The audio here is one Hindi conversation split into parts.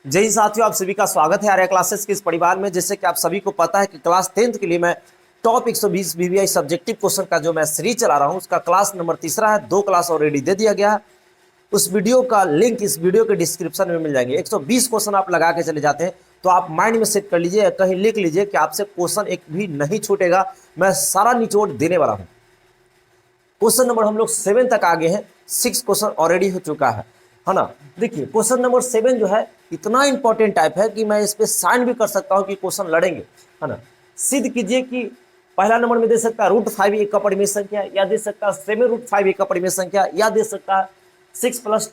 जय हिंद साथियों, आप सभी का स्वागत है आर्या क्लासेस के इस परिवार में। जैसे कि आप सभी को पता है कि क्लास 10th के लिए मैं टॉप 120 बीबीआई सब्जेक्टिव क्वेश्चन का जो मैं सीरीज चला रहा हूं, उसका क्लास नंबर तीसरा है। 2 क्लास ऑलरेडी दे दिया गया है। उस वीडियो का लिंक इस वीडियो के डिस्क्रिप्शन में मिल जाएंगे। 120 क्वेश्चन आप लगा के चले जाते हैं तो आप माइंड में सेट कर लीजिए, कहीं लिख लीजिए कि आपसे क्वेश्चन एक भी नहीं छूटेगा। मैं सारा निचोड़ देने वाला हूं। क्वेश्चन नंबर हम लोग 7 तक आ गए हैं। 6 क्वेश्चन ऑलरेडी हो चुका है ना। देखिए क्वेश्चन नंबर 7 जो है इतना इंपॉर्टेंट टाइप है कि मैं इस पे साइन भी कर सकता हूं कि क्वेश्चन लड़ेंगे, है ना। सिद्ध कीजिए कि पहला नंबर में दे सकता है √5 एक का परिमेय संख्या, या दे सकता है 7√5 एक का परिमेय संख्या, या दे सकता है 6 +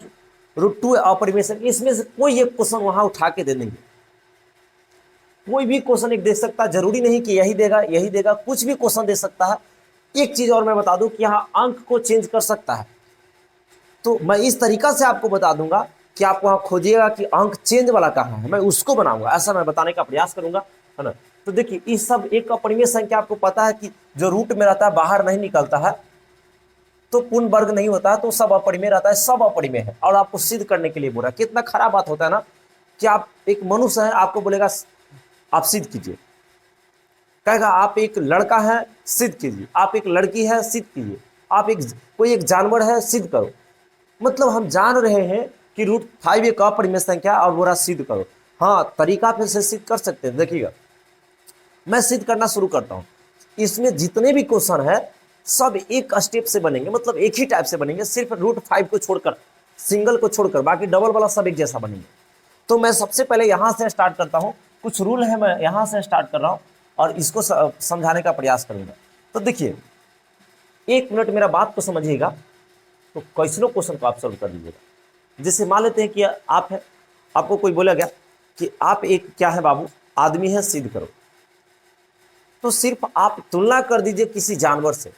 √2 अपरिमेय संख्या। इसमें से कोई एक क्वेश्चन वहां उठा के दे देंगे। कोई भी क्वेश्चन एक दे सकता है, जरूरी नहीं कि यही देगा, कुछ भी क्वेश्चन दे सकता है। एक चीज और मैं बता दूं कि यहाँ अंक को चेंज कर सकता है, तो मैं इस तरीका से आपको बता दूंगा कि आप वहां खोजिएगा कि अंक चेंज वाला कहाँ है, मैं उसको बनाऊंगा, ऐसा मैं बताने का प्रयास करूंगा, है ना। तो देखिए इस सब एक अपरिमेय संख्या आपको पता है कि जो रूट में रहता है बाहर नहीं निकलता है, तो पूर्ण वर्ग नहीं होता है, तो सब अपरिमेय रहता है, सब अपरिमेय है। और आपको सिद्ध करने के लिए बोला, कितना खराब बात होता है ना कि आप एक मनुष्य है, आपको बोलेगा आप सिद्ध कीजिए, कहेगा आप एक लड़का है सिद्ध कीजिए, आप एक लड़की है सिद्ध कीजिए, आप एक कोई एक जानवर है सिद्ध करो। मतलब हम जान रहे हैं कि √5 एक अपरिमेय संख्या और बोला सिद्ध करो। हाँ, तरीका फिर से सिद्ध कर सकते हैं। देखिएगा मैं सिद्ध करना शुरू करता हूं। इसमें जितने भी क्वेश्चन है सब एक स्टेप से बनेंगे, मतलब एक ही टाइप से बनेंगे, सिर्फ √5 को छोड़कर, सिंगल को छोड़कर, बाकी डबल वाला सब एक जैसा बनेंगे। तो मैं सबसे पहले यहां से स्टार्ट करता हूं। कुछ रूल है, मैं यहां से स्टार्ट कर रहा हूं और इसको समझाने का प्रयास करूंगा। तो देखिए 1 मिनट मेरा बात को समझिएगा, तो कैसनो क्वेश्चन को आप सॉल्व कर लीजिएगा। जैसे मान लेते हैं कि आप है, आपको कोई बोला गया कि आप एक क्या है बाबू, आदमी है, सिद्ध करो। तो सिर्फ आप तुलना कर दीजिए किसी जानवर से।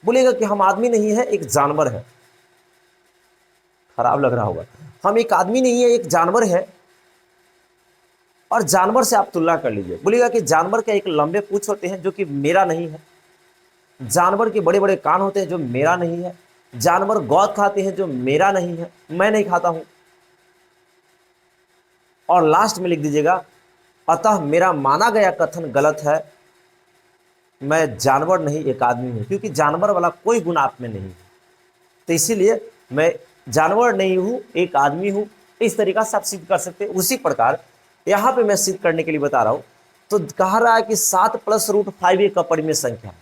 बोलेगा कि हम आदमी नहीं है, एक जानवर है। खराब लग रहा होगा। हम एक आदमी नहीं है, एक जानवर है, और जानवर से आप तुलना कर लीजिए। बोलेगा कि जानवर के एक लंबे पूंछ होते हैं जो कि मेरा नहीं है, जानवर के बड़े बड़े कान होते हैं जो मेरा नहीं है, जानवर गोद खाते हैं जो मेरा नहीं है, मैं नहीं खाता हूं। और लास्ट में लिख दीजिएगा अतः मेरा माना गया कथन गलत है, मैं जानवर नहीं एक आदमी हूं, क्योंकि जानवर वाला कोई गुण आप में नहीं है, तो इसीलिए मैं जानवर नहीं हूं, एक आदमी हूं। इस तरीका से आप सिद्ध कर सकते हैं। उसी प्रकार यहां पे मैं सिद्ध करने के लिए बता रहा हूं। तो कह रहा है कि 7 + √5 एक अपरिमेय संख्या है।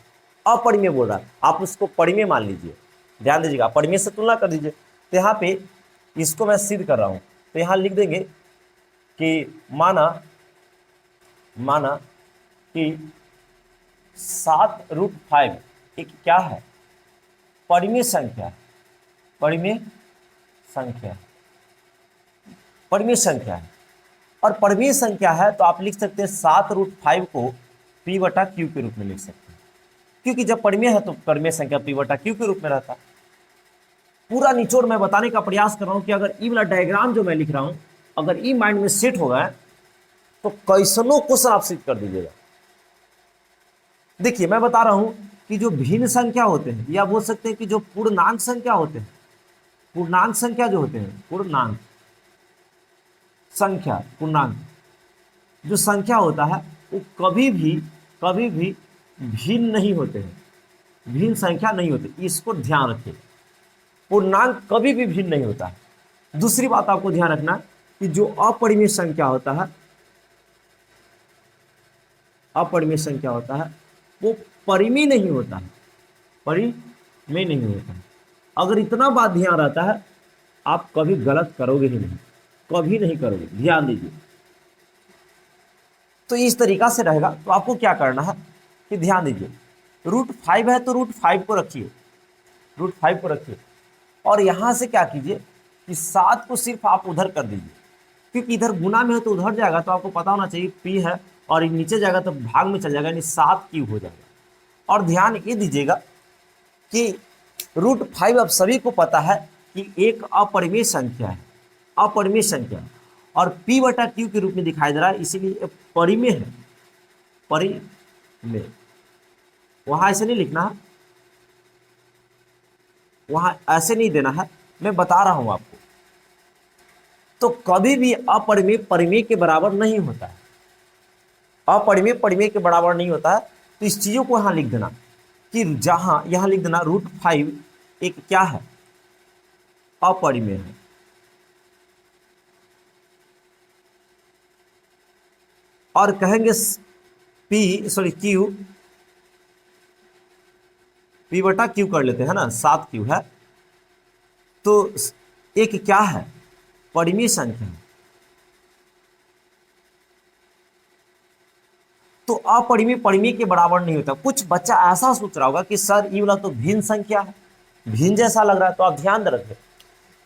अपरिमेय बोल रहा है, आप उसको परिमेय मान लीजिए। ध्यान दीजिएगा, परिमेय से तुलना कर दीजिए। तो यहाँ पे इसको मैं सिद्ध कर रहा हूं, तो यहां लिख देंगे कि माना कि 7√5 एक क्या है, परिमेय संख्या, परिमेय संख्या, परिमेय संख्या है। और परिमेय संख्या है तो आप लिख सकते हैं 7√5 को p/q के रूप में लिख सकते हैं, क्योंकि जब परिमेय है तो परिमेय संख्या p/q के रूप में रहता है। पूरा निचोड़ मैं बताने का प्रयास कर रहा हूं कि अगर ई वाला डायग्राम जो मैं लिख रहा हूं, अगर ई माइंड में सेट होगा तो कैसनो क्वेश्चन आप सिद्ध कर दीजिएगा। देखिए मैं बता रहा हूं कि जो भिन्न संख्या होते हैं, या बोल सकते हैं कि जो पूर्णांक संख्या होते हैं, पूर्णांक संख्या जो होते हैं, पूर्णांक संख्या, पूर्णांक जो संख्या होता है वो कभी भी भिन्न नहीं होते हैं, भिन्न संख्या नहीं होती, इसको ध्यान रखिए। पूर्णांक कभी भी भिन्न नहीं होता है। दूसरी बात आपको ध्यान रखना कि जो अपरिमेय संख्या होता है, अपरिमेय संख्या होता है वो परिमेय नहीं होता है, परिमेय नहीं होता है। अगर इतना बात ध्यान रहता है आप कभी गलत करोगे ही नहीं, कभी नहीं करोगे, ध्यान दीजिए। तो इस तरीका से रहेगा। तो आपको क्या करना है कि ध्यान दीजिए, √5 है तो √5 को रखिए, √5 को रखिए, और यहां से क्या कीजिए कि 7 को सिर्फ आप उधर कर दीजिए, क्योंकि इधर गुना में है तो उधर जाएगा, तो आपको पता होना चाहिए p है, और नीचे जाएगा तो भाग में चल जाएगा, यानी 7 क्यूब हो जाएगा। और ध्यान ये दीजिएगा कि √5 अब सभी को पता है कि एक अपरिमेय संख्या है, अपरिमेय संख्या, और p/q के रूप में दिखाई दे रहा है, इसीलिए परिमेय है, परिमेय। वहां ऐसे नहीं लिखना है, वहां ऐसे नहीं देना है, मैं बता रहा हूं आपको। तो कभी भी अपरिमेय परिमेय के बराबर नहीं होता है, अपरिमेय परिमेय के बराबर नहीं होता है। तो इस चीजों को यहां लिख देना कि जहां यहां लिख देना √5 एक क्या है, अपरिमेय है। और कहेंगे पी बटा क्यू कर लेते हैं ना, 7 क्यू है। तो एक क्या है, परिमेय संख्या है। तो अपरिमेय परिमेय के बराबर नहीं होता। कुछ बच्चा ऐसा सोच रहा होगा कि सर ये वाला तो भिन्न संख्या है, भिन्न जैसा लग रहा है। तो आप ध्यान रखें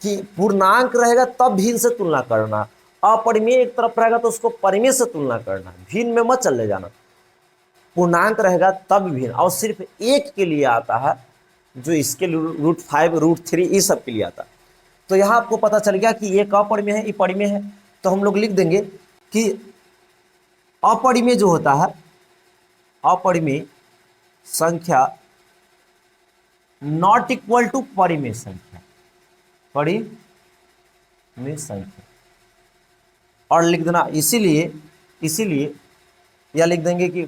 कि पूर्णांक रहेगा तब भिन्न से तुलना करना, अपरिमेय एक तरफ रहेगा तो उसको परिमेय से तुलना करना, भिन्न में मत चले जाना। पूर्णांक रहेगा तब भिन्न, और सिर्फ एक के लिए आता है, जो इसके √5 √3 इस सब के लिए आता है। तो यहां आपको पता चल गया कि एक अपरिमेय है, ये परिमेय है। तो हम लोग लिख देंगे कि अपरिमेय जो होता है, अपरिमेय संख्या नॉट इक्वल टू परिमेय संख्या, परिमेय संख्या। और लिख देना इसीलिए या लिख देंगे कि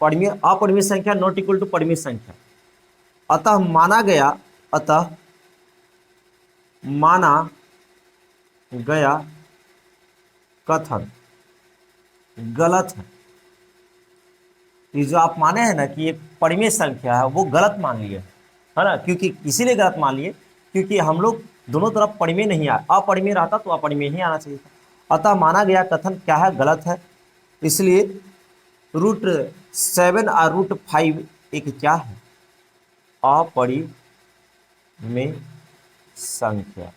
परिमेय अपरिमेय संख्या नॉट इक्वल टू परिमेय संख्या। अतः माना गया कथन गलत है। ये जो आप माने हैं ना कि ये परिमेय संख्या है, वो गलत मान लिए है ना। क्योंकि इसीलिए गलत मान लिए क्योंकि हम लोग दोनों तरफ परिमेय नहीं आया, अपरिमेय रहता तो अपरिमेय ही आना चाहिए था। अतः माना गया कथन क्या है, गलत है। इसलिए √7 और √5 एक क्या है, अपरिमेय संख्या।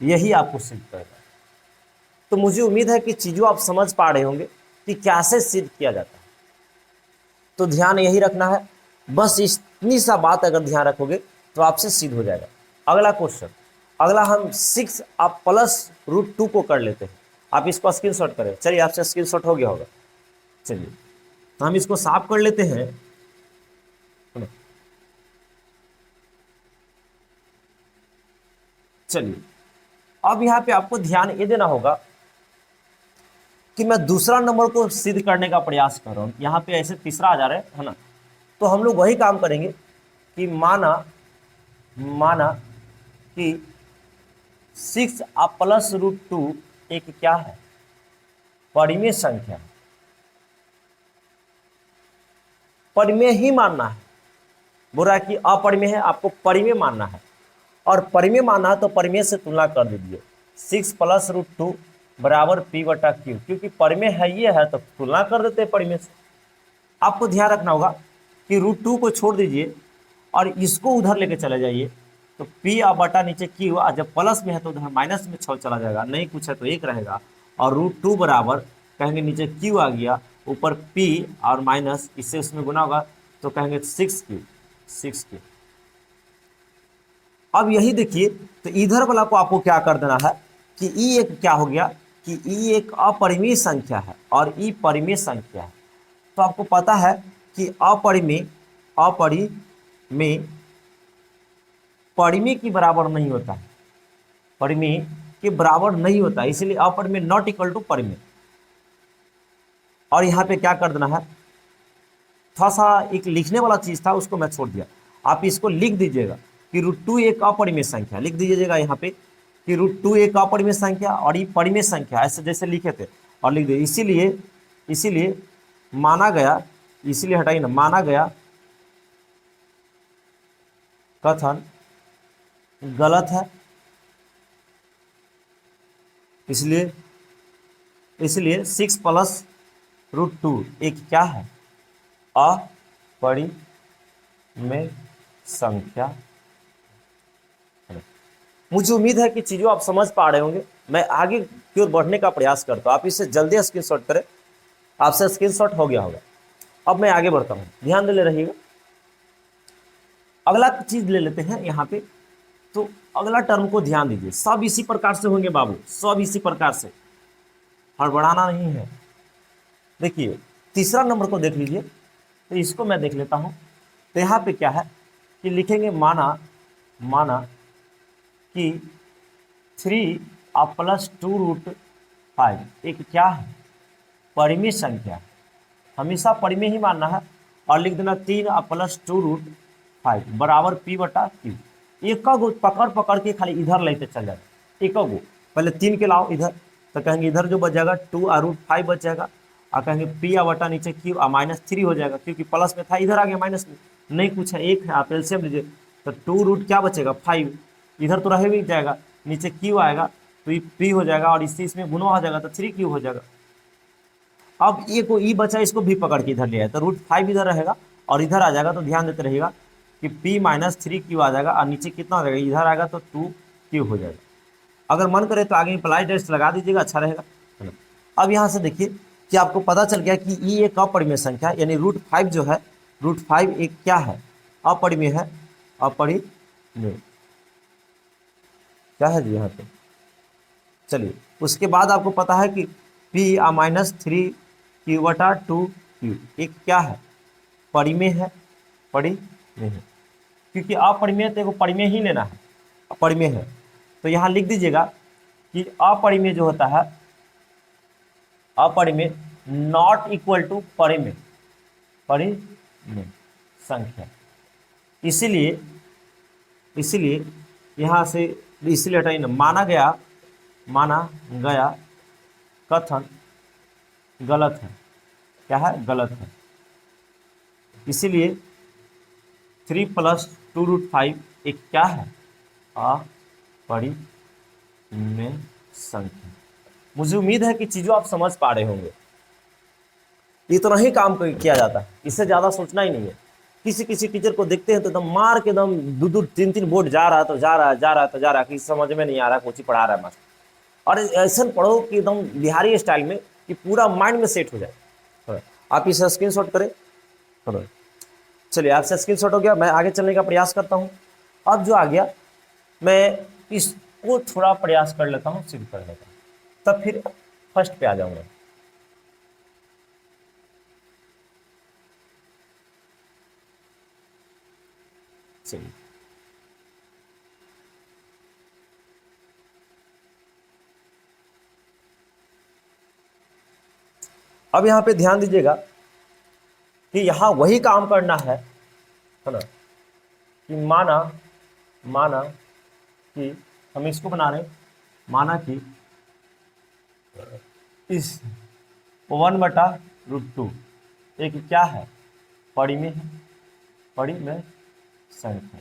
यही आपको सिद्ध करेगा। तो मुझे उम्मीद है कि चीजों आप समझ पा रहे होंगे कि कैसे सिद्ध किया जाता है। तो ध्यान यही रखना है, बस इतनी सा बात अगर ध्यान रखोगे तो आपसे सिद्ध हो जाएगा। अगला क्वेश्चन, अगला हम 6 आप प्लस √2 को कर लेते हैं। आप इसको स्क्रीनशॉट करें। चलिए, आपसे स्क्रीनशॉट हो गया होगा। चलिए, तो हम इसको साफ कर लेते हैं। चलिए, अब यहाँ पे आपको ध्यान ये देना होगा कि मैं दूसरा नंबर को सिद्ध करने का प्रयास कर रहा हूं। यहाँ पे ऐसे तीसरा आ जा रहा है ना। तो हम लोग वही काम करेंगे कि माना कि 6 आप प्लस √2 एक क्या है, परिमेय संख्या। परिमेय ही मानना है, बुरा कि अपरिमेय है, आपको परिमेय मानना है। और परिमेय मानना है तो परिमेय से तुलना कर दीजिए। 6 प्लस √2 बराबर P बटा Q, क्योंकि परिमेय है ये है तो तुलना कर देते हैं परिमेय से। आपको ध्यान रखना होगा कि √2 को छोड़ दीजिए और इसको उधर लेके चले जाइए। तो P और बटा नीचे Q, और जब प्लस में है तो उधर माइनस में 6 चला जाएगा, नहीं कुछ है तो 1 रहेगा। और √2 बराबर कहेंगे नीचे Q आ गया, ऊपर P और माइनस, इससे उसमें गुना होगा तो कहेंगे 6Q। अब यही देखिए, तो इधर वाला को आपको क्या कर देना है कि ई एक क्या हो गया कि ई एक अपरिमेय संख्या है और ई परिमेय संख्या है। तो आपको पता है कि अपरिमेय परिमेय के बराबर नहीं होता है, परिमेय के बराबर नहीं होता है, इसलिए अपरिमेय नॉट इक्वल टू परिमेय। और यहाँ पे क्या कर देना है, थोड़ा सा एक लिखने वाला चीज था उसको मैं छोड़ दिया। आप इसको लिख दीजिएगा कि √2 एक अपरिमेय संख्या, लिख दीजिएगा यहाँ पे कि √2 एक अपरिमेय संख्या और ये परिमेय संख्या, ऐसे जैसे लिखे थे और लिख दिए। इसीलिए माना गया, इसीलिए हटाइए ना, माना गया कथन गलत है। इसलिए 6 प्लस √2 एक क्या है, अपरिमेय संख्या। मुझे उम्मीद है कि चीजों आप समझ पा रहे होंगे। मैं आगे की ओर बढ़ने का प्रयास करता हूं, आप इसे जल्दी स्क्रीनशॉट करें। आपसे स्क्रीनशॉट हो गया होगा। अब मैं आगे बढ़ता हूं, ध्यान दे ले रहिएगा। अगला चीज ले लेते हैं यहाँ पे। तो अगला टर्म को ध्यान दीजिए, सब इसी प्रकार से होंगे बाबू, सब इसी प्रकार से, हड़बड़ाना नहीं है। देखिए, तीसरा नंबर को देख लीजिए। तो इसको मैं देख लेता हूं। तो यहाँ पे क्या है कि लिखेंगे माना कि 3 आप प्लस 2 5 एक क्या है, परिमेय संख्या, हमेशा परिमेय ही मानना है। और लिख देना 3 प्लस 2√5 बराबर P बटा Q। एक गो पकड़ पकड़ के खाली इधर लेते चल जाए, एक गो पहले 3 के लाओ इधर, तो कहेंगे इधर जो बच जाएगा 2√5 बच जाएगा, और कहेंगे P या बटा नीचे Q -3 हो जाएगा, क्योंकि प्लस में था इधर आ गया माइनस में, नहीं कुछ है एक है, आप एलसीएम लीजिए तो 2 क्या बचेगा 5, इधर तो रह भी जाएगा, नीचे Q आएगा तो P हो जाएगा, और इससे इसमें गुना हो जाएगा तो 3Q हो जाएगा। अब ये को ई बचा, इसको भी पकड़ के इधर ले आए तो √5 इधर रहेगा और इधर आ जाएगा, तो ध्यान देते रहिएगा कि P -3Q आ जाएगा, और नीचे कितना हो जाएगा, इधर आएगा तो 2Q हो जाएगा। अगर मन करे तो आगे इम्प्लाई टेस्ट लगा दीजिएगा, अच्छा रहेगा। अब यहाँ से देखिए कि आपको पता चल गया कि ई एक अपरिमेय संख्या, यानी √5 जो है, √5 एक क्या है, अपरिमेय है, अपरिमेय क्या है जी यहाँ पे। चलिए उसके बाद आपको पता है कि P -3Q बटा 2Q एक क्या है, परिमेय है, परिमेय है, क्योंकि अपरिमेय तो एगो परिमेय ही लेना है, अपरिमेय है, तो यहाँ लिख दीजिएगा कि अपरिमेय जो होता है, अपरिमेय नॉट इक्वल टू परिमेय, परिमेय संख्या। इसीलिए इसीलिए यहाँ से इसीलिए हटाइए ना, माना गया कथन गलत है, क्या है, गलत है। इसीलिए 3 + 2√5 एक क्या है, अपरिमेय संख्या। मुझे उम्मीद है कि चीज़ों आप समझ पा रहे होंगे। इतना ही काम किया जाता है, इससे ज़्यादा सोचना ही नहीं है। किसी किसी टीचर को देखते हैं तो एकदम मार के एकदम 2-3 बोर्ड जा रहा है तो जा रहा है, जा रहा है तो जा रहा है, कि समझ में नहीं आ रहा, कोची पढ़ा रहा है मास्टर। और ऐसा पढ़ो कि एकदम बिहारी स्टाइल में, कि पूरा माइंड में सेट हो जाए। आप इसे स्क्रीनशॉट करें, चलिए आपसे स्क्रीनशॉट हो गया, मैं आगे चलने का प्रयास करता हूँ। अब जो आ गया मैं इसको थोड़ा प्रयास कर लेता हूँ, सिद्ध कर लेता हूँ, तब फिर फर्स्ट पे आ जाऊंगा। चलिए अब यहाँ पे ध्यान दीजिएगा कि यहाँ वही काम करना है ना, कि माना कि हम इसको बना रहे, माना कि इस 1/√2 एक क्या है, परिमेय है, परिमेय संख्या।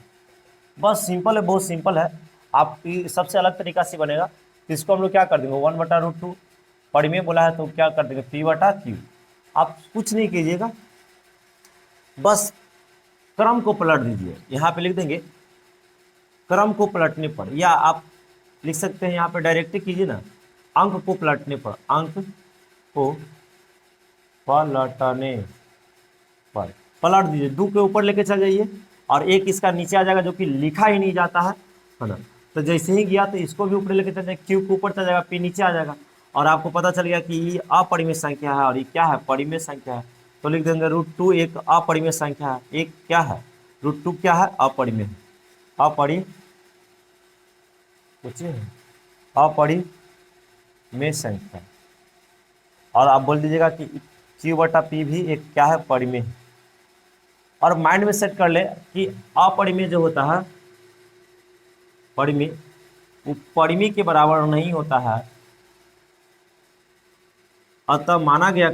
बस सिंपल है, बहुत सिंपल है। आप सबसे अलग तरीका से बनेगा, तो इसको हम लोग क्या कर देंगे, 1/√2 परिमेय बोला है तो क्या कर देंगे, P बटा Q। आप कुछ नहीं कीजिएगा, बस क्रम को पलट दीजिए, यहाँ पे लिख देंगे क्रम को पलटने पर, या आप लिख सकते हैं यहाँ पे डायरेक्ट कीजिए ना, अंक को पलटने पर, अंक को पलटने पर पलट दीजिए, 2 के ऊपर लेके चल जाइए, और एक इसका नीचे आ जाएगा जो कि लिखा ही नहीं जाता है ना। तो जैसे ही गया तो इसको भी ऊपर लेके चल जाएगा, Q के ऊपर चल जाएगा, P नीचे आ जाएगा, और आपको पता चल गया कि ये अपरिमेय संख्या है और ये क्या है, परिमेय संख्या है। तो लिख देंगे √2 एक अपरिमेय संख्या है, एक क्या है, √2 क्या है, अपरिमेय है, अपरिमेय संख्या। और आप बोल दीजिएगा कि Q बटा P भी एक क्या है, परिमेय है। और माइंड में सेट कर ले कि अपरिमेय जो होता है, परिमेय, वो परिमेय के बराबर नहीं होता है, अतः माना गया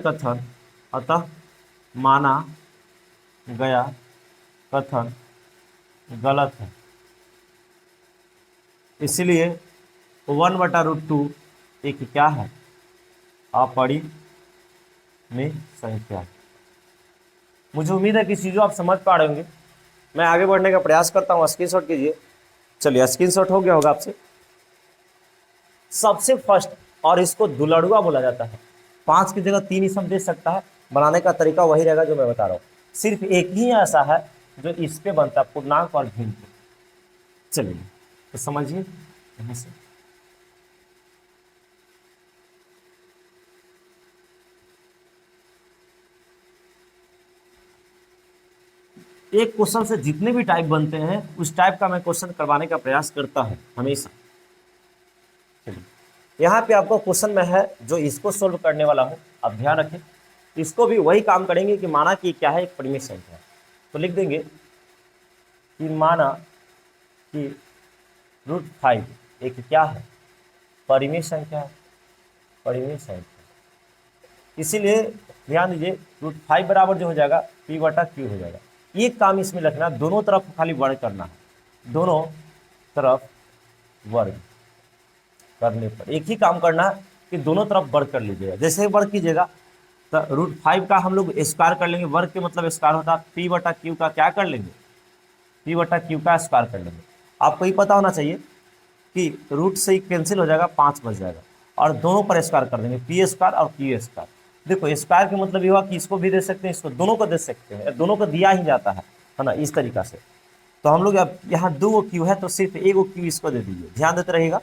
कथन गलत है। इसलिए 1/√2 एक क्या है, अपरिमेय संख्या। मुझे उम्मीद है कि चीज़ों आप समझ पा रहे होंगे। मैं आगे बढ़ने का प्रयास करता हूँ, स्क्रीनशॉट कीजिए। चलिए स्क्रीनशॉट हो गया होगा आपसे। सबसे फर्स्ट, और इसको दुलड़ुआ बोला जाता है, 5 की जगह 3 इसम दे सकता है, बनाने का तरीका वही रहेगा जो मैं बता रहा हूँ, सिर्फ एक ही ऐसा है जो इस पे बनता है, पूर्णांक और भिन्न पे। चलिए तो समझिए यहाँ से। एक क्वेश्चन से जितने भी टाइप बनते हैं, उस टाइप का मैं क्वेश्चन करवाने का प्रयास करता हूं हमेशा। चलिए यहाँ पे आपको क्वेश्चन में है जो इसको सोल्व करने वाला हूँ, आप ध्यान रखें, इसको भी वही काम करेंगे कि माना कि क्या है, एक परिमेय संख्या है, तो लिख देंगे कि माना कि √5 एक क्या है, परिमेय संख्या है, परिमेय संख्या। इसीलिए ध्यान दीजिए √5 बराबर जो हो जाएगा P/Q हो जाएगा। एक काम इसमें रखना, दोनों तरफ खाली वर्ग करना है, दोनों तरफ वर्ग करने पर एक ही काम करना है कि दोनों तरफ वर्ग कर लीजिएगा। जैसे ही वर्ग कीजिएगा तो √5 का हम लोग स्क्वायर कर लेंगे, वर्ग के मतलब स्क्वायर होता है, P/Q का क्या कर लेंगे, P/Q का स्क्वायर कर लेंगे। आपको ये पता होना चाहिए कि रूट से ही कैंसिल हो जाएगा, 5 बच जाएगा, और दोनों पर स्क्वायर कर देंगे, P² और Q²। देखो स्क्वायर का मतलब ये हुआ कि इसको भी दे सकते हैं, इसको दोनों को दे सकते हैं, दोनों को दिया ही जाता है ना, इस तरीका से। तो हम लोग अब यहाँ 2 क्यू है तो सिर्फ 1 क्यू इसको दे दीजिए, ध्यान देते रहिएगा,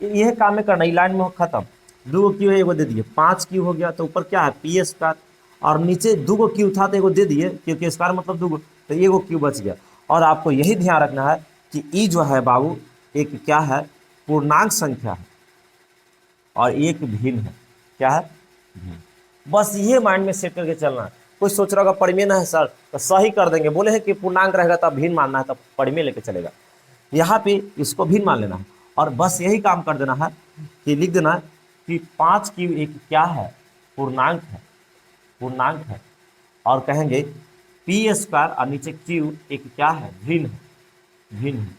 यह काम में करना, लाइन में हो खत्म। 2 क्यू है, एगो दे दिए, 5 क्यू हो गया, तो ऊपर क्या है P², और नीचे 2 क्यू था तो एगो दे दिए, क्योंकि स्क्वायर मतलब 2, तो 1 क्यू बच गया। और आपको यही ध्यान रखना है कि ई जो है बाबू एक क्या है, पूर्णांक संख्या है, और एक भिन्न है, क्या है, भिन्न। बस ये माइंड में सेट करके चलना है। कोई सोच रहा होगा परिमेय ना है सर, तो सही कर देंगे, बोले हैं कि पूर्णांक रहेगा तब भिन्न मानना है, तब परिमेय लेके चलेगा। यहाँ पे इसको भिन्न मान लेना है, और बस यही काम कर देना है कि लिख देना है कि 5 क्यू एक क्या है, पूर्णांक है, पूर्णांक है, और कहेंगे P² और नीचे Q एक क्या है, भिन्न है, भिन्न है।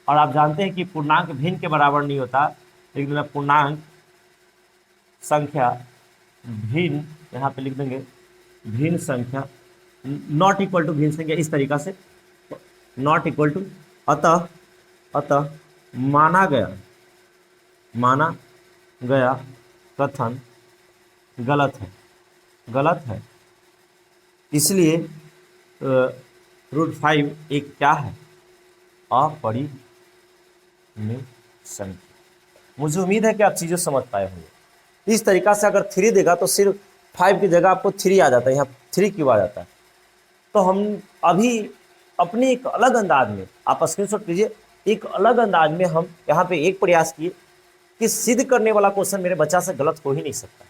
और आप जानते हैं कि पूर्णांक भिन्न के बराबर नहीं होता, लिख देना पूर्णांक संख्या भिन्न, यहाँ पे लिख देंगे भिन्न संख्या, नॉट इक्वल टू भिन्न संख्या, इस तरीका से नॉट इक्वल टू। अतः माना गया कथन गलत है, गलत है, इसलिए √5 एक क्या है, अपरिमेय संख्या। मुझे उम्मीद है कि आप चीज़ें समझ पाए होंगे। इस तरीका से अगर 3 देगा तो सिर्फ 5 की जगह आपको 3 आ जाता है, यहाँ 3 क्यों आ जाता है। तो हम अभी अपने एक अलग अंदाज में, आप स्क्रीनशॉट कीजिए, एक अलग अंदाज में हम यहाँ पे एक प्रयास किए कि सिद्ध करने वाला क्वेश्चन मेरे बच्चा से गलत हो ही नहीं सकता,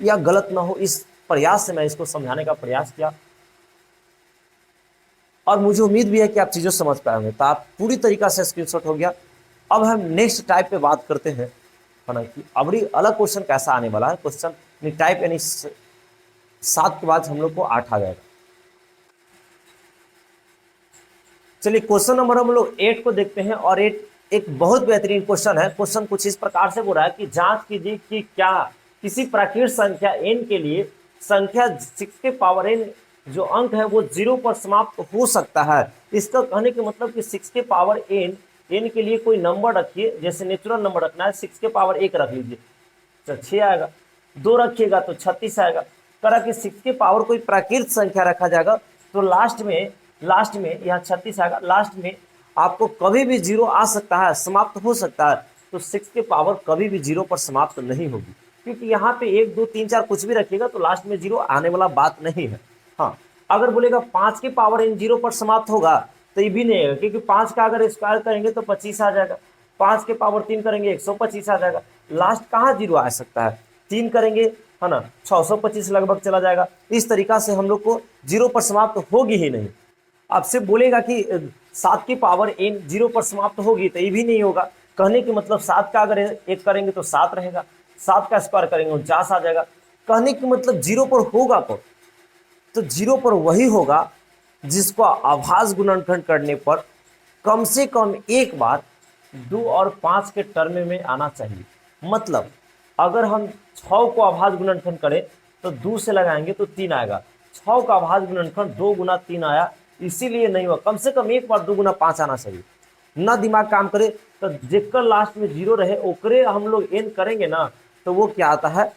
या गलत ना हो, इस प्रयास से मैं इसको समझाने का प्रयास किया, और मुझे उम्मीद भी है कि आप चीज़ें समझ पाए होंगे। तो आप पूरी तरीका से स्क्रीनशॉट हो गया। अब हम नेक्स्ट टाइप पे बात करते हैं, है ना, कि अबड़ी अलग क्वेश्चन कैसा आने वाला है। क्वेश्चन टाइप यानी 7 के बाद हम लोग को 8 आ जाएगा। चलिए क्वेश्चन नंबर हम लोग 8 को देखते हैं, और 8 एक बहुत बेहतरीन क्वेश्चन है। क्वेश्चन कुछ इस प्रकार से बोल रहा है कि जांच कीजिए कि क्या किसी प्राकृत संख्या n के लिए संख्या 6n जो अंक है वो 0 पर समाप्त हो सकता है। इसका कहने के मतलब कि 6n के लिए कोई नंबर रखिए, जैसे नेचुरल नंबर रखना है, 6 रख लीजिए तो 6 आएगा, 2 रखिएगा तो 36 आएगा। करा कि 6 कोई प्राकृत संख्या रखा जाएगा तो लास्ट में यहाँ 36 आएगा, लास्ट में आपको कभी भी 0 आ सकता है, समाप्त हो सकता है। तो 6 कभी भी 0 पर समाप्त नहीं होगी, क्योंकि यहाँ पे 1 2 3 4 कुछ भी रखिएगा तो लास्ट में 0 आने वाला बात नहीं है। हाँ, अगर बोलेगा 5 0 पर समाप्त होगा तो ये भी नहीं है, क्योंकि 5 का अगर स्क्वायर करेंगे तो 25 आ जाएगा, 5 करेंगे 125 आ जाएगा। लास्ट कहाँ 0 आ सकता है, 3 करेंगे, है ना, 625 लगभग चला जाएगा। इस तरीका से हम लोग को 0 पर समाप्त होगी ही नहीं। आपसे बोलेगा कि 7n 0 पर समाप्त होगी तो ये भी नहीं होगा। कहने की मतलब 7 का अगर 1 करेंगे तो 7 रहेगा, 7 का स्क्वायर करेंगे 49 आ जाएगा। कहने की मतलब 0 पर होगा कब, तो 0 पर वही होगा जिसको आभास गुणनखंड करने पर कम से कम एक बार 2 और 5 के टर्म में आना चाहिए। मतलब अगर हम 6 को आभास गुणनखंड करें तो 2 से लगाएंगे तो 3 आएगा। 6 का आभास गुणनखंड 2 गुना 3 आया, इसीलिए नहीं हुआ। कम से कम एक बार 2 गुना 5 आना चाहिए। ना दिमाग काम करे तो जेकर लास्ट में 0 रहे ओकरे हम लोग n करेंगे ना, तो वो क्या आता है,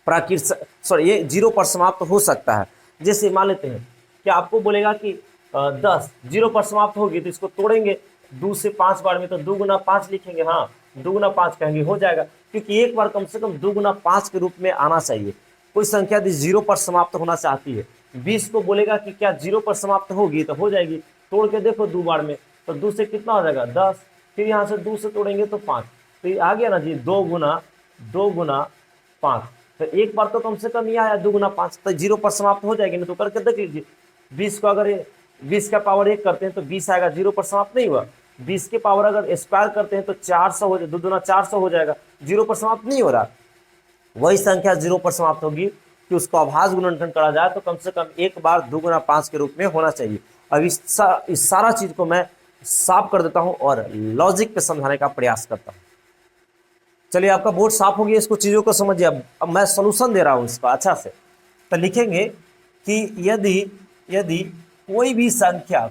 प्राकृत सॉरी ये 0 पर समाप्त हो सकता है। जैसे मान लेते हैं कि आपको बोलेगा कि 10 0 पर समाप्त होगी तो इसको तोड़ेंगे 2 से 5 बार में, तो 2 गुना 5 लिखेंगे, हाँ 2 गुना 5 कहेंगे, हो जाएगा। क्योंकि एक बार कम से कम 2 गुना 5 के रूप में आना चाहिए। कोई संख्या यदि 0 पर समाप्त होना चाहती है, 20 को बोलेगा कि क्या 0 पर समाप्त होगी तो हो जाएगी, तोड़ के देखो 2 बार में, तो 2 से कितना हो जाएगा 10, फिर यहाँ से 2 से तोड़ेंगे तो 5, तो ये आ गया ना जी 2 गुना 5। तो एक बार तो कम से कम ये आया 2 गुना 5, तो 0 पर समाप्त हो जाएगी ना। तो करके देख लीजिए 20 को अगर 20 का पावर 1 करते हैं तो 20 आएगा, 0 पर समाप्त नहीं हुआ। 20 के पावर अगर स्क्वायर करते हैं तो 400 हो जाए, 2 दूना 400 हो जाएगा, 0 पर समाप्त नहीं हो रहा। वही संख्या 0 पर समाप्त होगी कि उसको अभाज्य गुणनखंड करा जाए तो कम से कम एक बार 2 गुना 5 के रूप में होना चाहिए। अब इस सारा चीज को मैं साफ कर देता हूं और लॉजिक पे समझाने का प्रयास करता हूं। चलिए आपका बोर्ड साफ हो गया, इसको चीजों को समझिए। अब मैं सॉल्यूशन दे रहा हूं इसका अच्छा से। तो लिखेंगे कि यदि यदि कोई भी संख्या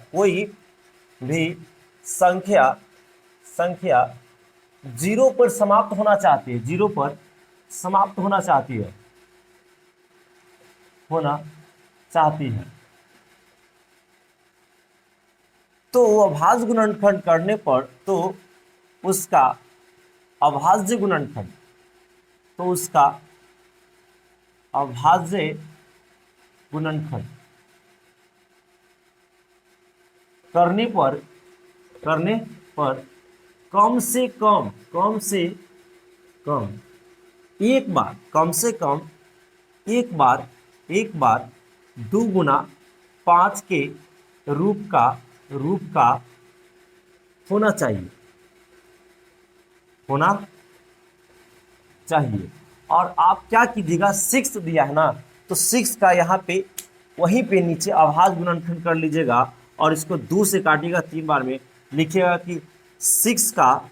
0 पर समाप्त होना चाहती है, 0 पर समाप्त होना चाहती है तो अभाज्य गुणनखंड करने पर तो उसका अभाज्य गुणनखंड करने पर कम से कम एक बार 2 गुना 5 के रूप का होना चाहिए। और आप क्या कीजिएगा, 6 दिया है ना, तो 6 का यहाँ पे वहीं पे नीचे अभाज्य गुणनखंड कर लीजिएगा और इसको 2 से काटिएगा 3 बार में, लिखिएगा कि 6 का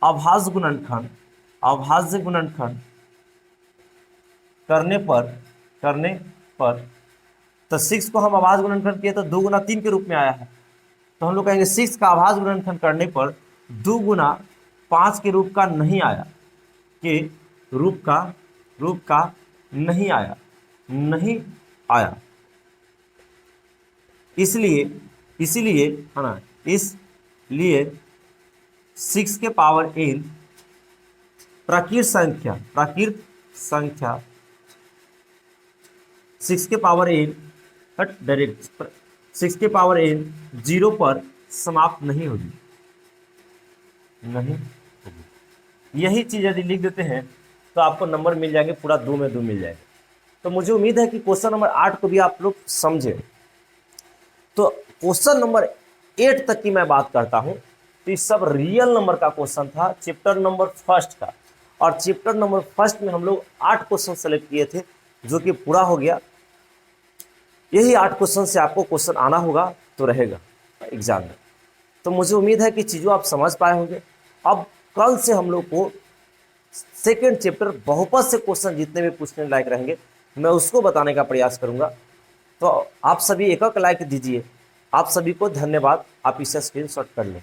अभाज्य गुणनखंड करने पर तो 6 को हम अभाज्य गुणनखंड किए तो 2 गुना 3 के रूप में आया है। तो हम लोग कहेंगे 6 का अभाज्य गुणनखंड करने पर 2 गुना 5 के रूप का नहीं आया, के रूप का नहीं आया। इसलिए है ना, इसलिए 6 के पावर n प्राकृत संख्या 6 के पावर n डायरेक्ट 6 के पावर n 0 पर समाप्त नहीं होगी। यही चीज यदि लिख देते हैं तो आपको नंबर मिल जाएंगे, पूरा 2 में 2 मिल जाएगा। तो मुझे उम्मीद है कि क्वेश्चन नंबर 8 को भी आप लोग समझे। तो क्वेश्चन नंबर 8 तक की मैं बात करता हूं। तो ये सब रियल नंबर का क्वेश्चन था, चैप्टर नंबर 1 का। और चैप्टर नंबर 1 में हम लोग 8 क्वेश्चन सेलेक्ट किए थे, जो कि पूरा हो गया। यही 8 क्वेश्चन से आपको क्वेश्चन आना होगा तो रहेगा एग्जाम में। तो मुझे उम्मीद है कि चीज़ों आप समझ पाए होंगे। अब कल से हम लोग को सेकेंड चैप्टर बहुपद से क्वेश्चन जितने भी पूछने लायक रहेंगे मैं उसको बताने का प्रयास करूंगा। तो आप सभी एक लाइक दीजिए। आप सभी को धन्यवाद। आप इसे स्क्रीनशॉट कर लें।